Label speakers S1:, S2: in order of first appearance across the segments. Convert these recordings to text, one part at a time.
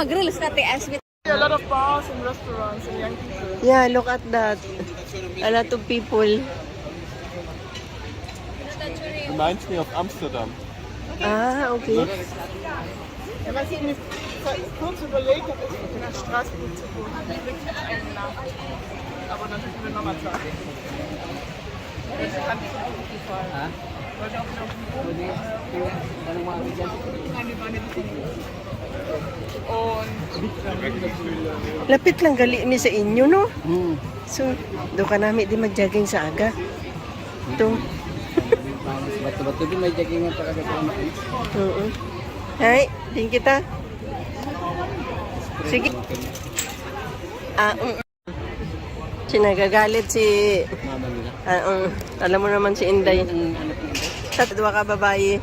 S1: mag-reels na TS with
S2: A lot of bars and restaurants and young people.
S3: Yeah, look at that. A lot of people.
S4: Reminds me of Amsterdam.
S3: Ah, okay.
S2: Ja, was ich mir kurz überlegt habe, ist nach Straßburg zu gehen. Wirklich eingeladen. Aber dann müssen wir nochmal sagen. Ich kann nicht so gut gefallen. Weil wir auch wieder auf dem Boden. Nein, wir waren nicht Und
S3: Lapit lang gali ni sa inyo, no? So, doon ka namin di mag-jogging sa aga. Ito.
S5: Bato-bato din may jogging pa kagad ko.
S3: Oo. Hay, din kita. Sige. Sinagagalit si...
S5: Mama nila.
S3: Alam mo naman si Inday. Sa dua ka babae.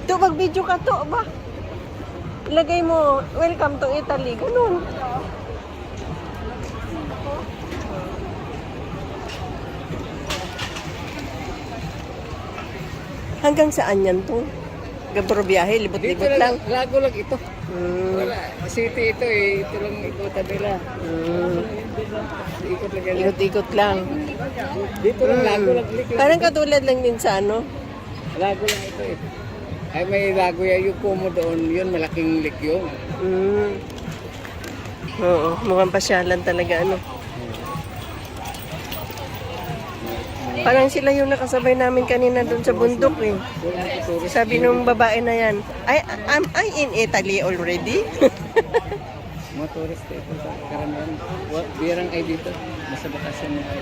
S3: Ito, mag-video ka to, ba? Ilagay mo, welcome to Italy. Ganun. Hanggang saan yan to? Gabro biyahe, libot-libot lang.
S5: Lago lang ito. Wala. City ito eh. Ito lang ikutan nila. Ikot lang yan.
S3: Ikot-ikot lang.
S5: Dito lang lago lang.
S3: Parang katulad lang din sa ano?
S5: Lago lang ito eh. Ay may lago yan. Yung Como doon. Yun malaking lake yun.
S3: Oo, mukhang pasyalan talaga ano. Parang sila yung nakasabay namin kanina doon sa bundok eh. Sabi nung babae na yan, am I in Italy already?
S5: Mga tourist ito sa karamihan. Birang ay dito. Nasa bakasyon mo ay.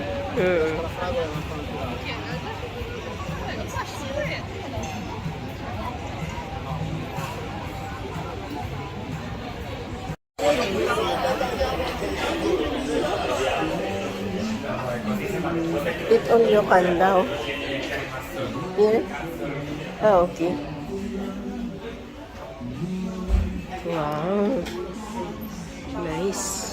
S3: Eat on your can daw. Here? Ah, okay. Wow. Nice.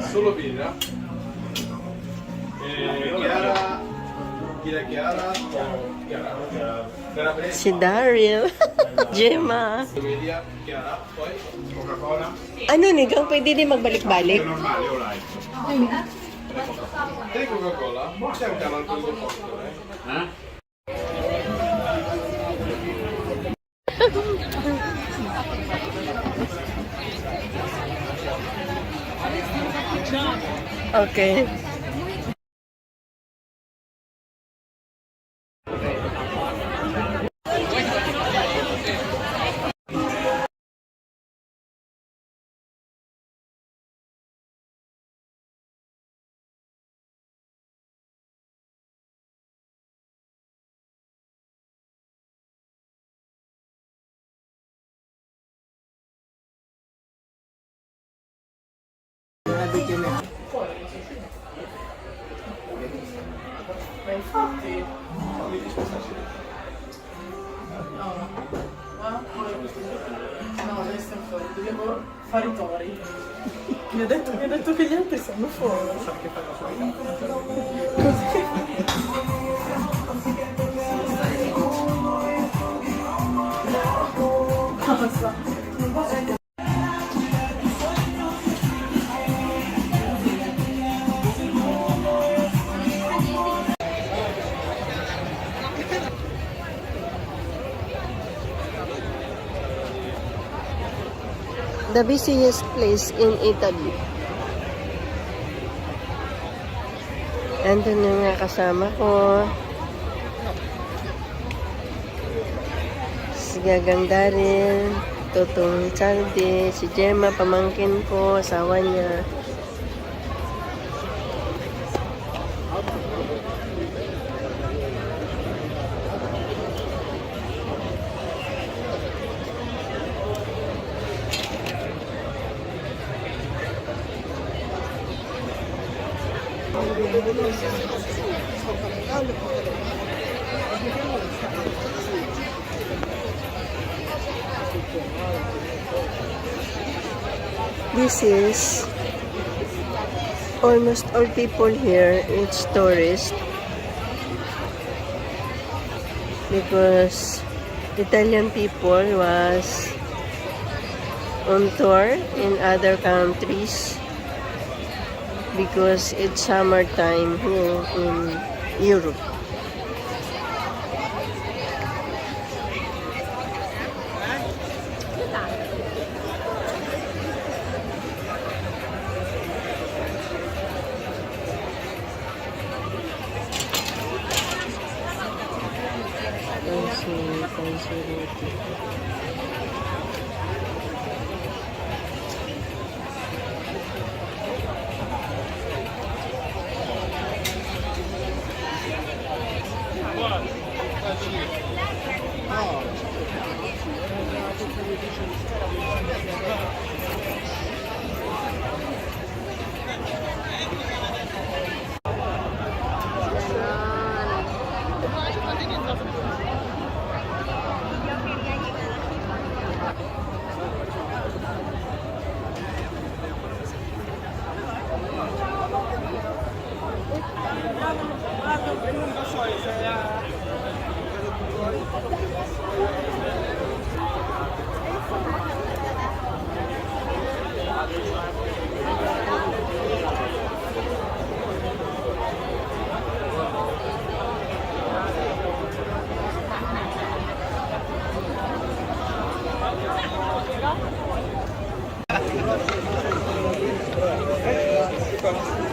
S4: Solo birra. Chiara. Chiara o Chiara?
S3: Si Daryl. Gemma.
S4: Media, Chiara, poi Coca-Cola.
S3: Ano ni Gang, pwede din magbalik-balik?
S4: Normale o light? Tre Coca-Cola? C'è un cavallo di posto, eh?
S3: Okay.
S2: no, adesso dobbiamo fare i tori. Mi ha detto che gli altri stanno fuori. Cosa?
S3: The busiest place in Italy. Andun yung nga kasama ko. Si Gagang Daryl, Tutong Chalde, si Gemma, pamangkin ko, asawa niya. This is almost all people here. It's tourist because Italian people was on tour in other countries because it's summertime here in Europe.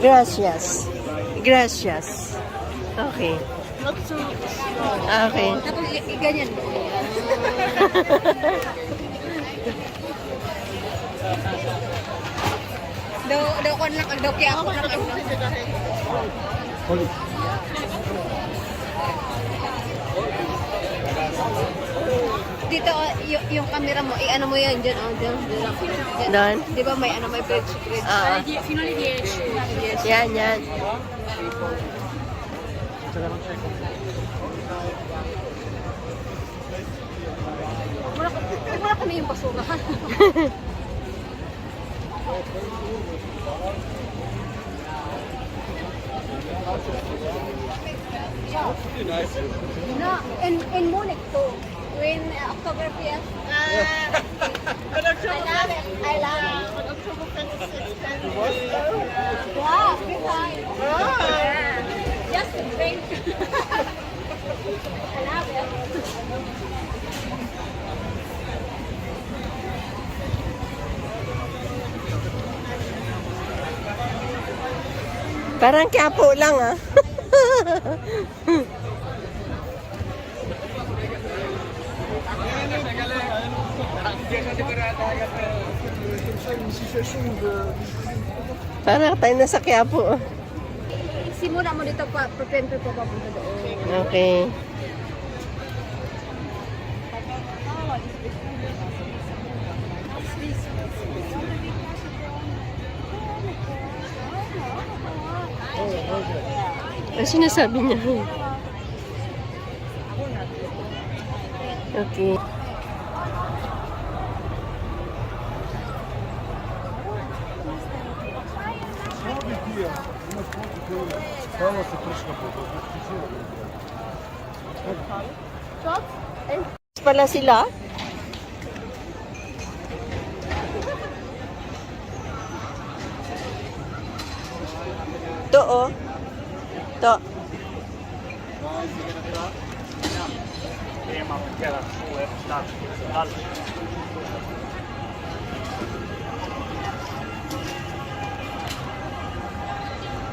S3: Gracias. Gracias. Okay.
S2: Not too strong.
S3: Okay.
S1: Tapos ganyan mo. daw ko lang, daw kaya ako lang. Dito, yung camera mo, i-ano mo yan dyan, dyan.
S3: Doon?
S1: Di ba may ano, may bridge.
S3: Yan, yan.
S1: Wala ka na yung basurahan. No, in Munich too. When Oktoberfest.
S2: But October
S1: I love it.
S2: but October 26th can be
S1: Wow, good time.
S2: Ah.
S1: Just a drink. I love it.
S3: Parang Quiapo lang ah. Parang tayo na sa Quiapo.
S1: Simula mo dito pa, prepare pa papunta doon.
S3: Okay. Ano sinasabi niya? Okay. Pala sila? To oh. To.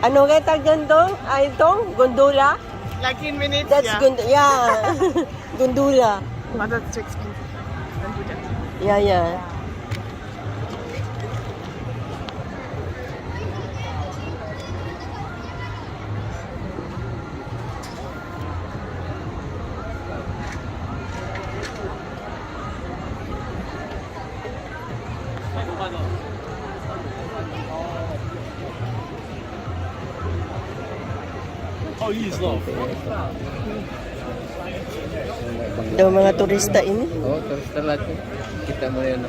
S3: Ano nga tag dyan ay itong gondola?
S2: Like in minutes,
S3: That's
S2: yeah.
S3: yeah. Gondola.
S2: But that's too expensive. Don't do that.
S3: Yeah, yeah. Daw mga turista ini.
S5: Oo, turista lahat yun. Kita mo yan.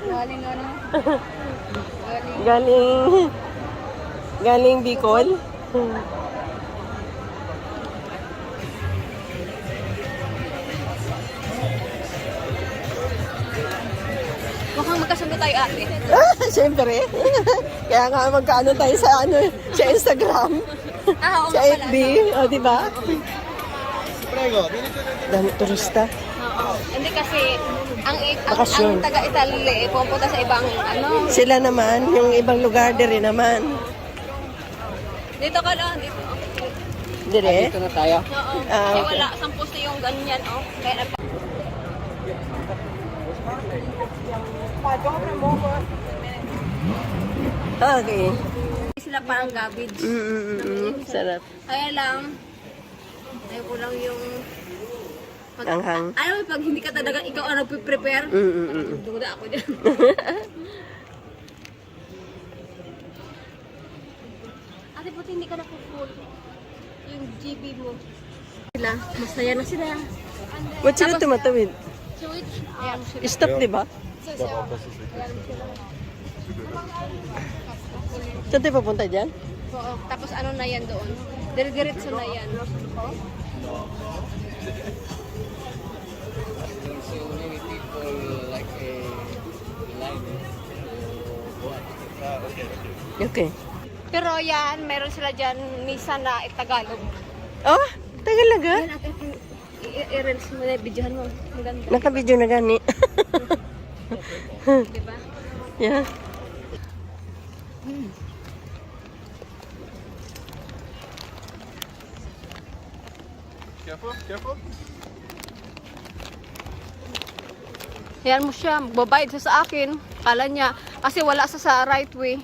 S1: Galing ano?
S3: Galing Bicol.
S1: Mukhang magkasundo tayo ate.
S3: Siyempre. Kaya nga magkaano tayo sa sa Instagram.
S1: Oo
S3: Sa
S1: nga pala.
S3: FB, o di ba?
S4: Prego,
S3: Dami turista.
S1: Oo. Hindi kasi
S3: Bakasyon.
S1: ang taga-Italy pupunta sa ibang ano.
S3: Sila naman, yung ibang lugar din naman.
S1: Dito ka lang, dito.
S3: Dire.
S5: Dito na tayo.
S1: Oo.
S3: Ah,
S1: Eh,
S3: okay.
S1: wala, 10 na yung ganyan, oh. Kaya
S3: Okay.
S1: sila parang garbage.
S3: Sarap.
S1: Kaya lang, ayaw ko lang yung
S3: Anghang.
S1: ano pag hindi ka talaga ikaw ang nagpe-prepare, duda ako dyan. Ate, buti hindi ka naku-full. Yung GB mo. Sila, masaya na sila.
S3: Ba't sila tumatawid?
S1: Ayan sila.
S3: Stop, di ba? Saan tayo papunta dyan?
S1: Oo, tapos ano na yan doon? Diretso na yan.
S5: So many people like a line.
S3: Okay.
S1: Pero yan, meron sila dyan misa na Tagalog.
S3: Oh, Tagalaga?
S1: Yan, ate, i-reels mo na, videohan mo. Ang ganda,
S3: Naka-video na gani.
S1: di ba?
S3: Yeah.
S4: Careful, careful.
S1: Yan mo siya, magbabayad siya sa akin. Kala niya, kasi wala sa right way.